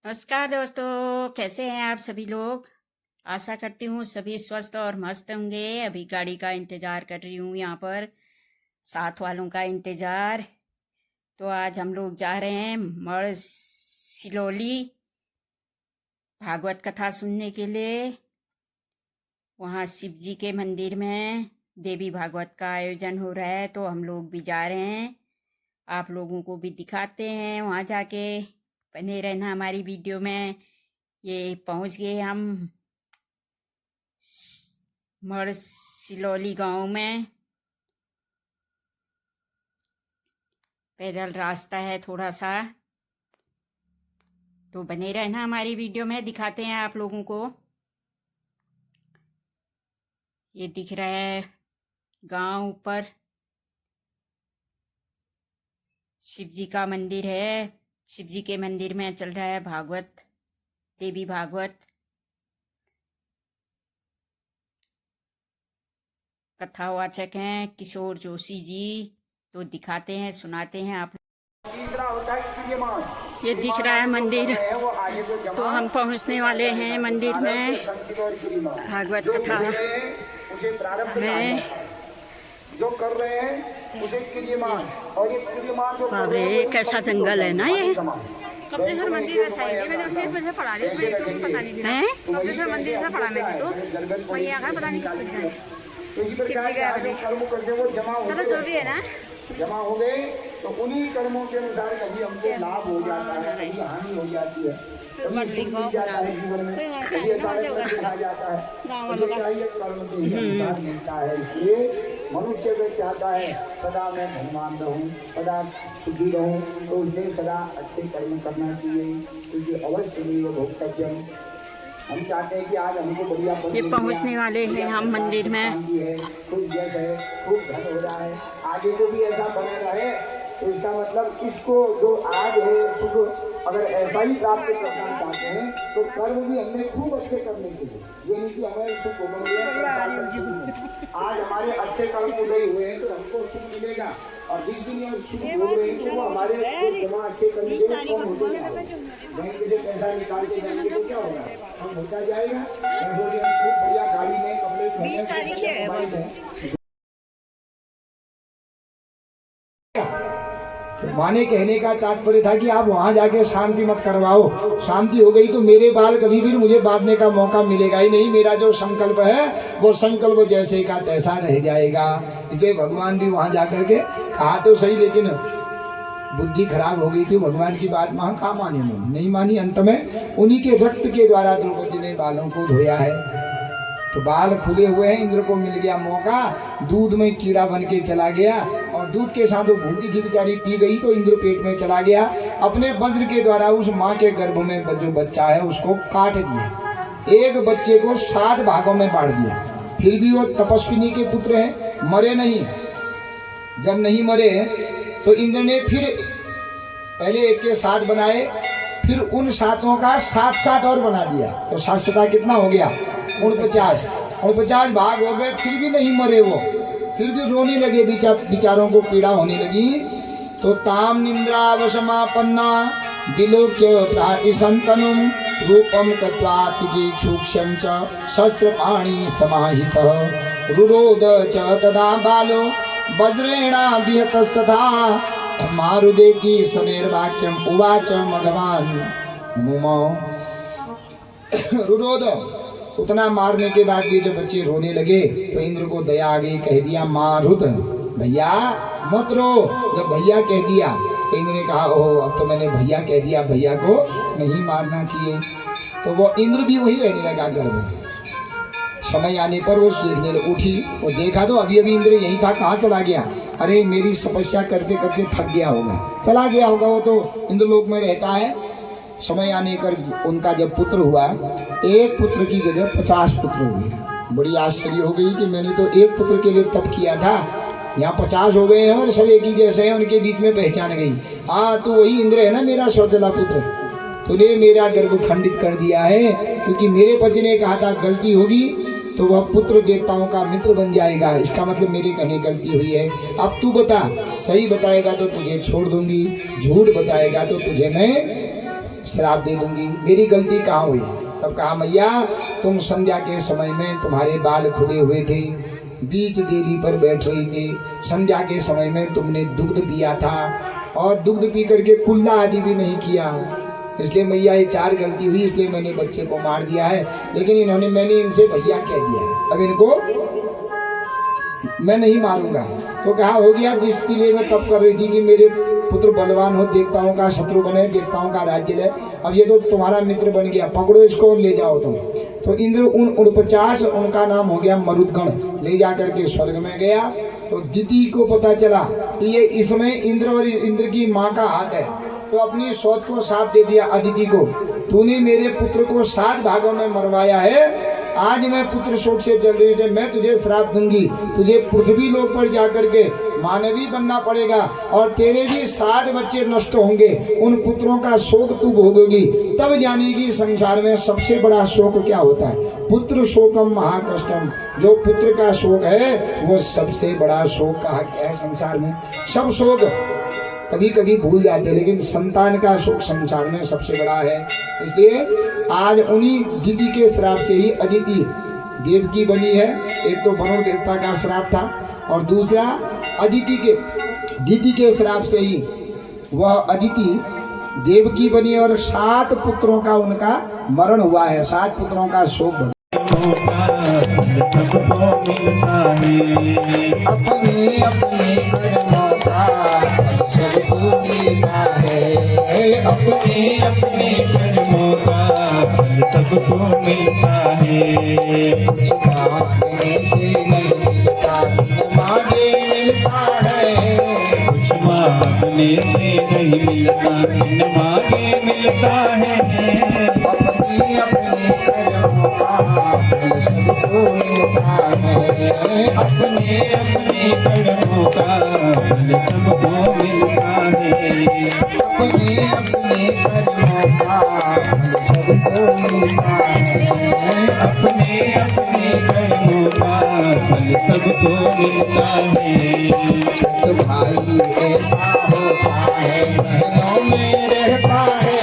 नमस्कार दोस्तों, कैसे हैं आप सभी लोग। आशा करती हूँ सभी स्वस्थ और मस्त होंगे। अभी गाड़ी का इंतज़ार कर रही हूँ, यहाँ पर साथ वालों का इंतज़ार। तो आज हम लोग जा रहे हैं मढ़ सिलौली भागवत कथा सुनने के लिए। वहाँ शिव जी के मंदिर में देवी भागवत का आयोजन हो रहा है, तो हम लोग भी जा रहे हैं। आप लोगों को भी दिखाते हैं वहाँ जाके। बने रहना हमारी वीडियो में। ये पहुंच गए हम मढ़ सिलौली गांव में। पैदल रास्ता है थोड़ा सा, तो बने रहना हमारी वीडियो में। दिखाते हैं आप लोगों को। ये दिख रहा है गांव ऊपर शिव जी का मंदिर है। शिव जी के मंदिर में चल रहा है भागवत, देवी भागवत कथावाचक हैं किशोर जोशी जी। तो दिखाते हैं, सुनाते हैं आप। ये दिख रहा है मंदिर, तो हम पहुंचने वाले हैं मंदिर में। भागवत कथा में जो कर रहे हैं उसे क्रियमान, और ये क्रियमान जो बाप रे, कैसा जंगल है ना ये। कपिलेश्वर मंदिर में साइड मैंने उसे मुझे पढ़ा ली, मुझे तो पता नहीं है। कपिलेश्वर मंदिर से पढ़ा मैंने, तो वही आकर पता नहीं किस सुविधा है। शिव जी का कर्म करते वो जमा हो चलो जो भी है ना, जमा हो गए तो उन्हीं कर्मों के अनुसार कभी हमको लाभ हो जाता है, कभी हानि हो जाती है, कभी सुख मिल जाता है जीवन में, कभी अचानक आ जाता है। तो चाहिए कर्म के ही अनुसार मिलता है। इसलिए मनुष्य अगर चाहता है सदा मैं धनवान रहूं, सदा सुखी रहूं, तो उसे सदा अच्छे कर्म करना चाहिए, क्योंकि अवश्य नहीं वो भोक्तव्य। हम चाहते हैं कि आज हमको बढ़िया ये पहुंचने वाले हैं हम मंदिर में। खूब जस है, खूब धन हो रहा है, आगे को भी ऐसा बना रहे। तो इसका मतलब इसको जो आज है सुख अगर ऐसा ही प्राप्त करना चाहते हैं तो कर्म भी हमने खूब अच्छे करने चाहिए। ये नहीं कि हमें सुख आज हमारे अच्छे कर्म उदय हुए हैं तो हमको सुख मिलेगा, और जिस दिन हम सुख हो रहे हैं तो वो हमारे जमा अच्छे करने के लिए कौन होते जाएगा। बैंक से पैसा निकाल के जाएंगे तो क्या होगा, हम होता जाएगा। हम खूब बढ़िया गाड़ी में कपड़े 20 तारीख से है। माने कहने का तात्पर्य था कि आप वहां जाके शांति मत करवाओ, शांति हो गई तो मेरे बाल कभी भी मुझे बांधने का मौका मिलेगा ही नहीं। मेरा जो संकल्प है वो संकल्प जैसे का तैसा रह जाएगा। इसलिए भगवान भी वहां जाकर के कहा तो सही, लेकिन बुद्धि खराब हो गई थी। भगवान की बात वहां कहा मानी, नहीं मानी। अंत में उन्हीं के रक्त के द्वारा द्रौपदी ने बालों को धोया है। तो बाल खुले हुए हैं, इंद्र को मिल गया मौका, दूध में कीड़ा बन के चला गया, और दूध के साथ वो भूखी थी बेचारी, पी गई तो इंद्र पेट में चला गया। अपने वज्र के द्वारा उस माँ के गर्भ में जो बच्चा है उसको काट दिया। एक बच्चे को 7 भागों में बांट दिया। फिर भी वो तपस्विनी के पुत्र हैं, मरे नहीं। जब नहीं मरे तो इंद्र ने फिर पहले एक के 7 बनाए, फिर उन 7 का 7 और बना दिया। तो 7 कितना हो गया, 49 भाग हो गए। फिर भी नहीं मरे वो, फिर भी रोने लगे, बिचारों को पीड़ा होने लगी। तो ताम निंद्रावशमापन्ना विलोक्य प्रातिसंतनुम रूपम कत्वातिजी सूक्ष्म च शस्त्रपाणि समाहितः रुरोध च तदा बालो वज्रेणा विहतस्तथा मारुदेति सनेर्वाक्यम उवाच भगवान मुमो। रुरोध, उतना मारने के बाद भी जब बच्चे रोने लगे तो इंद्र को दया आ गई, कह दिया मारुत भैया मत रो। जब भैया कह दिया तो इंद्र ने कहा ओह अब तो मैंने भैया कह दिया, भैया को नहीं मारना चाहिए। तो वो इंद्र भी वही रहने लगा गर्भ में। समय आने पर वो देखने उठी, वो देखा तो अभी इंद्र यही था, कहाँ चला गया। अरे मेरी तपस्या करते करते थक गया होगा, चला गया होगा। वो तो इंद्रलोक में रहता है। समय आने पर उनका जब पुत्र हुआ, एक पुत्र की जगह 50 पुत्र हुए। बड़ी आश्चर्य हो गई कि मैंने तो एक पुत्र के लिए तप किया था, यहाँ 50 हो गए हैं और सब एक ही जैसे हैं। उनके बीच में पहचान गई, हाँ तो वही इंद्र है ना मेरा सौतेला पुत्र। तूने मेरा गर्भ खंडित कर दिया है, क्योंकि मेरे पति ने कहा था गलती होगी तो वह पुत्र देवताओं का मित्र बन जाएगा। इसका मतलब मेरे कहीं गलती हुई है। अब तू बता, सही बताएगा तो तुझे छोड़ दूंगी, झूठ बताएगा तो तुझे मैं श्राप दे दूंगी। मेरी गलती कहाँ हुई? तब कहा मैया तुम संध्या के समय में तुम्हारे बाल खुले हुए थे, बीच देरी पर बैठ रही थी, संध्या के समय में तुमने दुग्ध पिया था और दुग्ध पी करके कुल्ला आदि भी नहीं किया, इसलिए मैया ये 4 गलती हुई, इसलिए मैंने बच्चे को मार दिया है। लेकिन मैंने इनसे भैया कह दिया है, अब इनको मैं नहीं मारूंगा। तो कहा हो गया, जिसके लिए मैं तब कर रही थी कि मेरे पुत्र बलवान हो, देवताओं का शत्रु बने, देवताओं का राज्य ले, अब ये तो तुम्हारा मित्र बन गया, पकड़ो इसको और ले जाओ तुम। तो इंद्र 49 उनका नाम हो गया मरुदगण, ले जा करके स्वर्ग में गया। तो दिति को पता चला कि ये इसमें इंद्र और इंद्र की माँ का हाथ है, तो अपनी सौत को साथ दे दिया अदिति को, तूने मेरे पुत्र को 7 भागों में मरवाया है, आज मैं पुत्र शोक से चल रही थी, मैं तुझे श्राप दूंगी, तुझे पृथ्वी लोक पर जाकर के मानवी बनना पड़ेगा और तेरे भी 7 बच्चे नष्ट होंगे, उन पुत्रों का शोक तू भोगोगी, तब जानेगी संसार में सबसे बड़ा शोक क्या होता है। पुत्र शोकम महाकष्टम, जो पुत्र का शोक है वो सबसे बड़ा शोक कहा गया है। संसार में सब शोक कभी कभी भूल जाते, लेकिन संतान का शोक संसार में सबसे बड़ा है। इसलिए आज उन्हीं दिति के श्राप से ही अदिति देवकी बनी है। एक तो वरुण देवता का श्राप था और दूसरा दिति के श्राप से ही वह अदिति देवकी बनी और 7 पुत्रों का उनका मरण हुआ है, 7 पुत्रों का शोक बना। अपने अपने कर्मों का सबको मिलता है, अपने अपने कर्मों का सबको मिलता है, कुछ मांगने से नहीं मिलता, मांगे मिलता है, कुछ मांगने से नहीं मिलता, मांगे मिलता है, अपने अपने कर्मों का सबको मिलता है, अपने अपने कर्मों का सबको मिलता है, अपने अपने कर्मों का सबको मिलता है, अपने अपने कर्मों का सबको मिलता है। एक भाई ऐसा होता है बहनों में रहता है,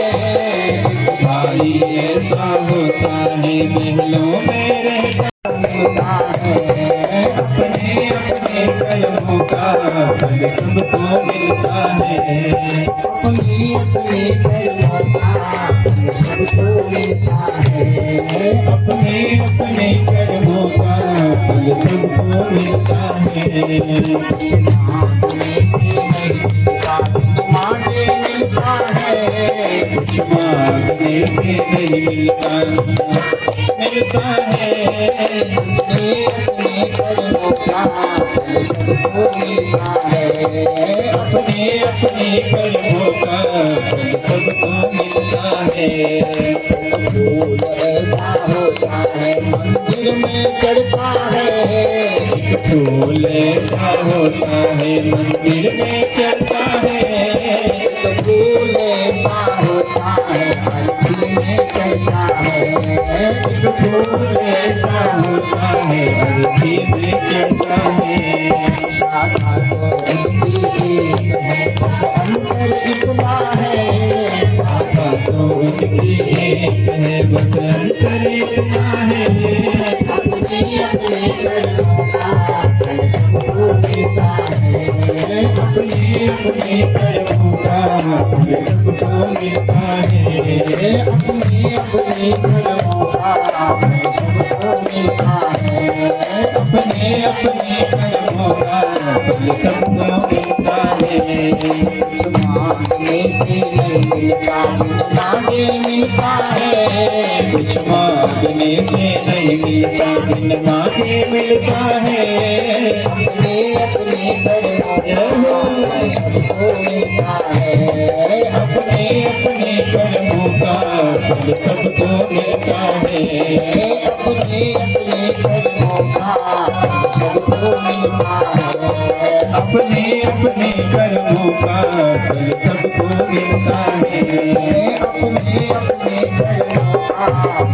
एक भाई ऐसा होता है महलों में रहता है, अपने अपने कर्मों का फल सबको मिलता है, अपने अपने कर्मों का फल सबको मिलता है, अपने अपने कर्मों का फल सबको मिलता है, कुछ मांगने से नहीं मिलता, मांगे मिलता है, कुछ मांगने से नहीं मिलता, मिलता है, अपने अपने कर्मों का फल सबको मिलता है, अपने अपने कर्मों का फल सबको मिलता है। फूल ऐसा होता है मंदिर में चढ़ता है, फूल ऐसा होता है मंदिर में चढ़ता है, फूल ऐसा होता है आरती में चढ़ता है, फूल ऐसा होता है आरती में चढ़ता है, शाखा तो उनकी एक है बस अंतर इतना है, शाखा तो उनकी एक है बस अंतर इतना है, अपने अपने कर्मों का फल सबको मिलता है, अपने अपने कर्मों का फल सबको मिलता है, अपने अपने कर्मों का फल सबको मिलता है, अपने अपने कर्मों का फल सबको मिलता है, कुछ मांगने से नहीं मिलता, बिन मांगे मिलता है, कुछ मांगने से नहीं मिलता, बिन मांगे मिलता है, अपने अपने कर्मों का फल सबको मिलता है, अपने अपने कर्मों का फल सबको मिलता है, अपने अपने कर्मों का फल सबको मिलता है, अपने अपने कर्मों का फल सबको मिलता है, अपने अपने कर्मों का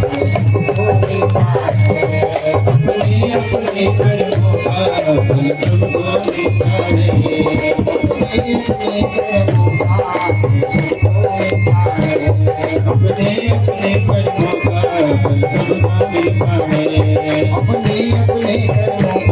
फल सबको मिलता है, अपने अपने कर्मों का फल सबको मिलता है, अपने अपने कर्मों का फल सबको मिलता है, अपने कर्मों का फल सबका मिलता है। अपने अपने कर्मों